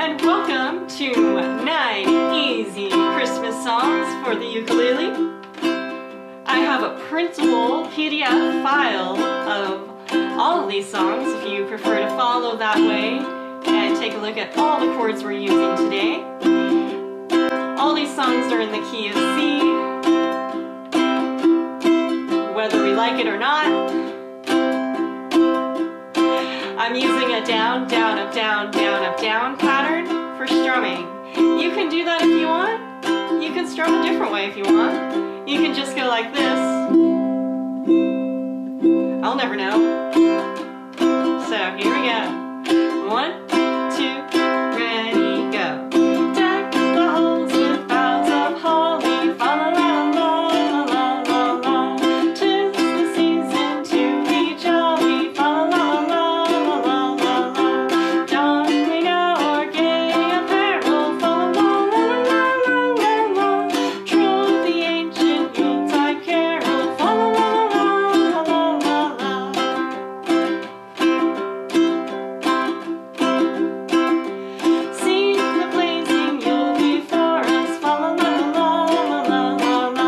and welcome to 9 Easy Christmas Songs for the Ukulele. I have a printable PDF file of all of these songs if you prefer to follow that way and take a look at all the chords we're using today. All these songs are in the key of C, whether we like it or not. I'm using a down, down, up, down, down, up, down pattern for strumming. You can do that if you want. You can strum a different way if you want. You can just go like this. I'll never know. So here we go. 1, 2, ready, go. Deck the halls with boughs of holly, fa la la la la la la. 'Tis the season to be jolly, fa la la la la la la. Don we now our gay apparel, fa la la la la la la. Troll the ancient Yuletide carol, fa la la la la la la. See the blazing Yule before us, fa la la la la la la.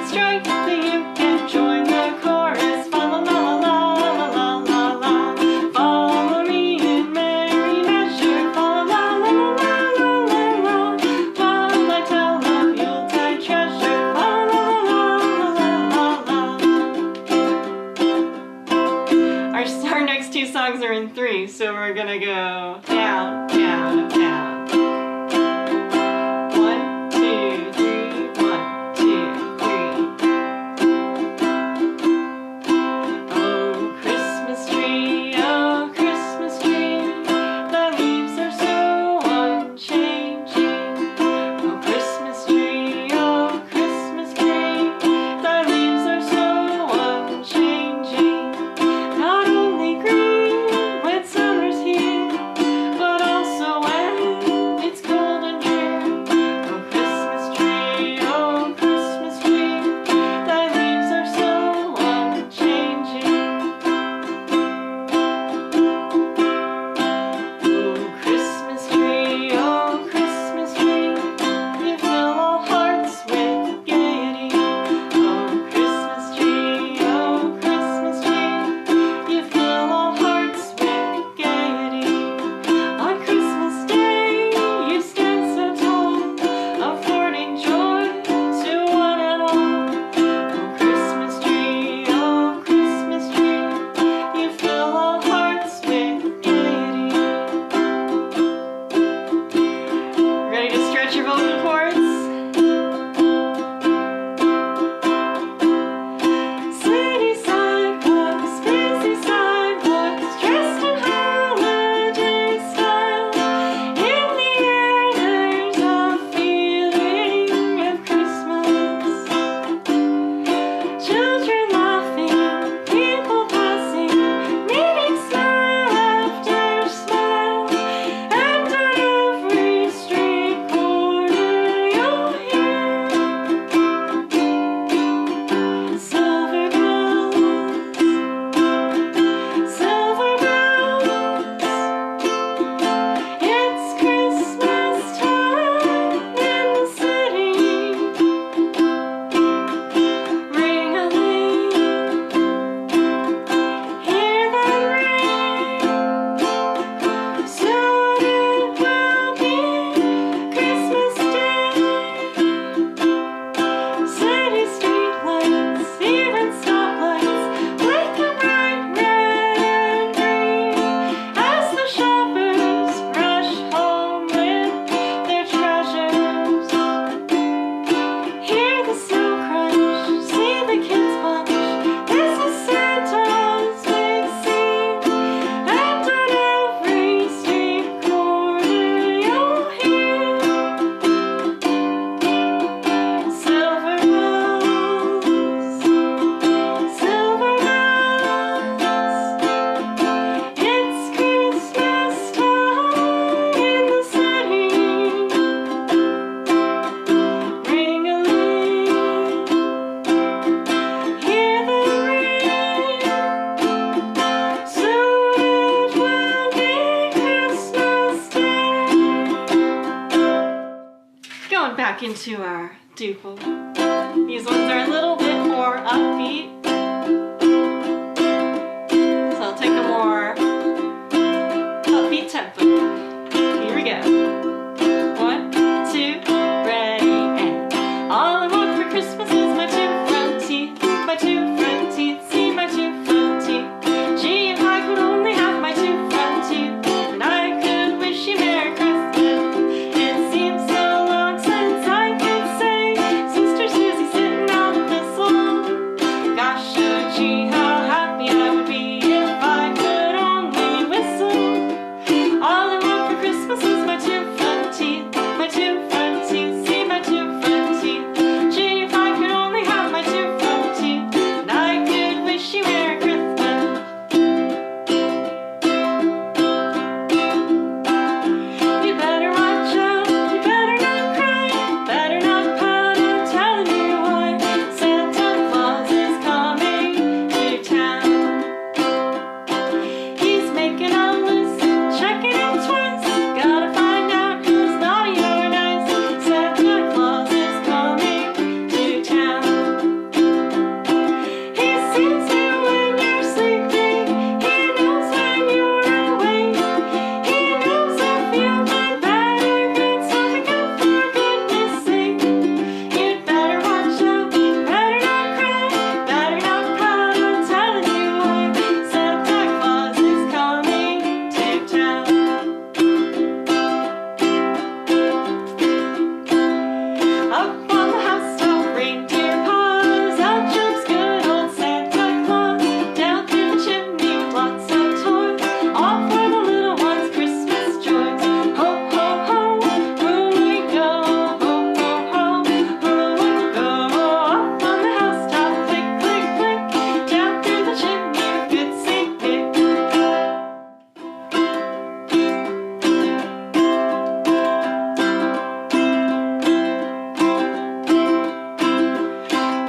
Strike the uke and join the chorus, fa la la la la la la. Follow me in merry measure, fa la la la la la la. While I tell of Yuletide treasure, fa la la la la la la. Our next two songs are in 3, so we're gonna go down, down, up, down. 1, 2, 3, 1, 2, 3. Oh, Christmas tree, the leaves are so unchanging. Oh, Christmas tree, the leaves are so unchanging. Not only green when summer's here, but also when back into our duple. These ones are a little bit more upbeat, so I'll take a more upbeat tempo. Here we go. 1, 2, ready, and all I want for Christmas is my two front teeth, my two front teeth, see my two front teeth. Gee, if I could only have my two front teeth, then I could wish you Merry Christmas. It seems so long since I could say Sister Susie sitting out this long. Gosh, oh gee, how happy I would be if I could only whistle. All I want for Christmas is my two front teeth, my two front teeth, see my two front teeth. Gee, if I could only have my two front teeth, then I could wish you Merry Christmas. You better watch out, you better not cry, better not pout, I'm telling you why. Santa Claus is coming to town. He's making a list, checking it twice, gotta find out who's naughty or nice. Santa Claus is coming to town. He sees you when you're sleeping, he knows when you're awake, he knows if you've been bad or good, so look out for goodness sake. You'd better watch out, better not cry, better not pout, I'm telling you why. Santa Claus is coming to town. Up on the housetop, reindeer paws, out jumps good old Santa Claus. Down through the chimney with lots of toys, all for the little ones' Christmas joys. Ho, ho, ho, who we go? Ho, ho, ho, who we go? Up on the housetop, click, click, click, down through the chimney with good Saint Nick.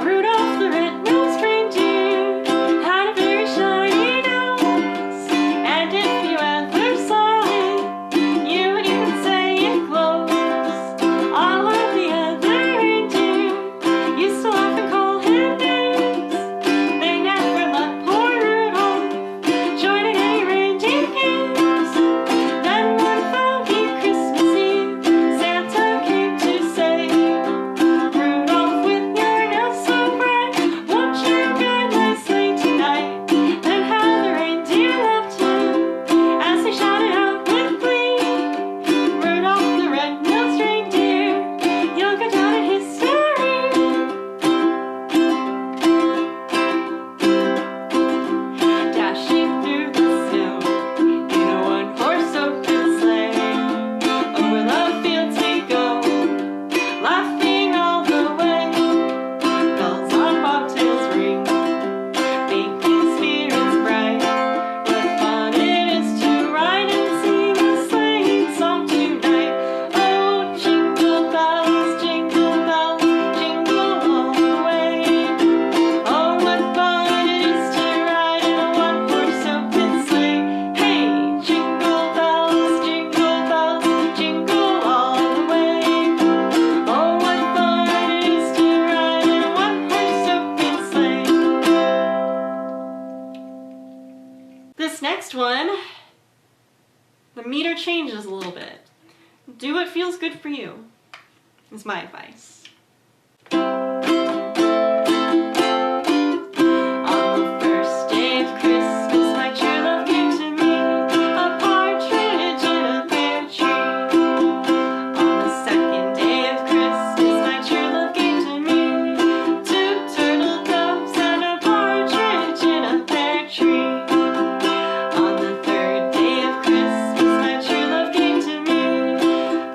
Rudolph the red-nosed reindeer had a very shiny nose, and if you ever saw it, you would even say it glows. All of the other reindeer used to laugh and call him names. They never let poor Rudolph join in any reindeer games. Then one foggy Christmas Eve, Santa came to say, Rudolph, with your nose so bright, won't you guide my sleigh tonight? Then how the reindeer loved him as they shouted out with glee, Rudolph the red-nosed reindeer, you'll go down in history. Dashing through the snow in a one-horse open sleigh, over the fields we go, laughing all the way. Bells on bobtails ring, making spirits bright. What fun it is to ride and sing a sleighing song tonight. Oh, jingle bells, jingle all the way. Oh, what fun it is to ride in a one-horse open sleigh. Hey, jingle bells, jingle all the way. Oh, what fun it is to ride in a one-horse open sleigh. This next one, the meter changes a little bit. Do what feels good for you, is my advice. On the first day of Christmas, my true love gave to me a partridge in a pear tree. On the second day of Christmas, my true love gave to me two turtle doves and a partridge in a pear tree. On the third day of Christmas, my true love gave to me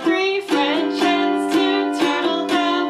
three French hens, two turtle doves,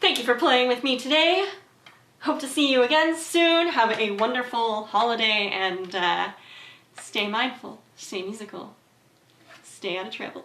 Thank you for playing with me today. Hope to see you again soon. Have a wonderful holiday and stay mindful, stay musical, stay out of trouble.